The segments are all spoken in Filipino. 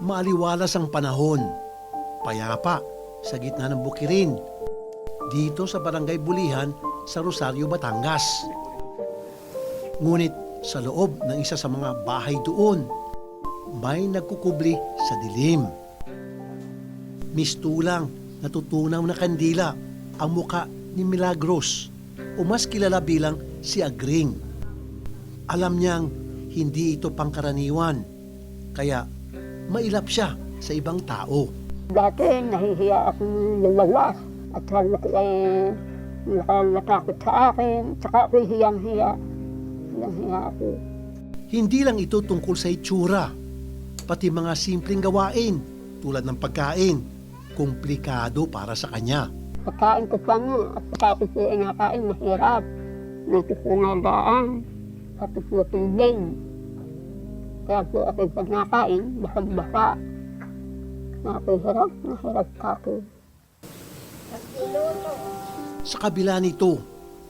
Maaliwalas ang panahon. Payapa sa gitna ng bukirin. Dito sa Barangay Bulihan sa Rosario, Batangas. Ngunit sa loob ng isa sa mga bahay doon, may nagkukubli sa dilim. Mistulang natutunaw na kandila ang muka ni Milagros o mas kilala bilang si Agring. Alam niyang hindi ito pangkaraniwan, kaya mailap siya sa ibang tao. Dati nahihiya akong lumawas at halos ay nakatakot sa akin, saka ako'y hiyang-hiya. Hiyang-hiya ako. Hindi lang ito tungkol sa itsura, pati mga simpleng gawain tulad ng pagkain, komplikado para sa kanya. Pagkain ko pa nga at pagkain ko ay nakain mahirap. Dito po nagaan, pati po tubig. Kaya po ako pag nakain, basang-basa. Ako'y hirap na hirap ako. Sa kabila nito,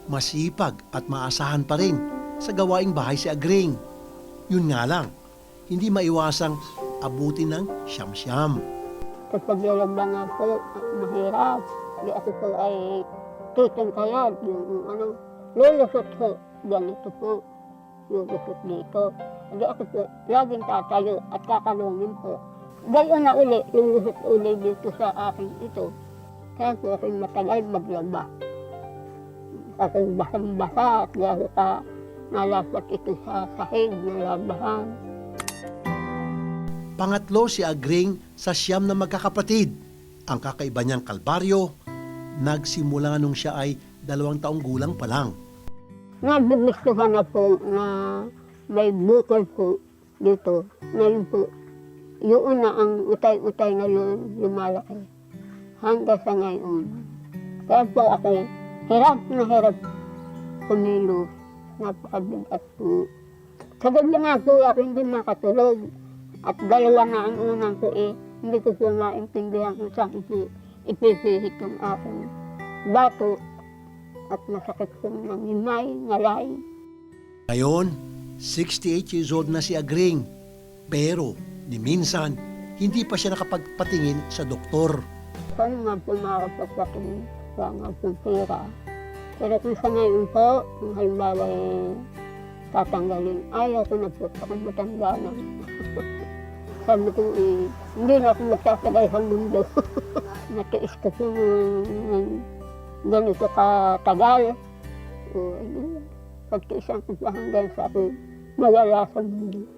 masipag at maasahan pa rin sa gawaing bahay si Agring. Yun nga lang, hindi maiwasang abutin ng siyam-siyam. Kapag nalamba nga po, mahirap. Di ako po ay titingkayad. Yung lulusot po. Ganito po. Lulusot dito. Di ako po laging tatayo at kakalungin po. Gayon na uli, lulusot uli dito sa akin ito. Kaya po ako'y matagal maglaba. Ako'y basang-basa at lalo ka nalapat ito sa sahig ng labahan. Pangatlo si Agring sa siyam na magkakapatid. Ang kakaiba niyang kalbaryo, nagsimula nung siya ay 2 taong gulang pa lang. Nagugustuhan na po na may bukol po dito. Ngayon po, yun na ang utay-utay na yun lumalaki. Hanggang sa ngayon. Kaya po ako, hirap na hirap kumilos. Napakabigat po. Sa gabi nga po ako hindi makatulog. At 2 na ang unang ko hindi ko po maintindihan kung saan po ipipihit yung aking bato at masakit po ng himay, ngalay. Ngayon, 68 years old na si Agring. Pero, ni minsan, hindi pa siya nakapagpatingin sa doktor. Saan nga po makapagpatingin sa nga po pera. Pero kung sa ngayon po, kung halimbawa tatanggalin, ayaw ko na po akong matanda na. Sabi ko, hindi na ako magsasagay sa mundo. Natiis ko po ganito katagal. Pagtiisan ko pa hanggang sa ako mawala sa mundo.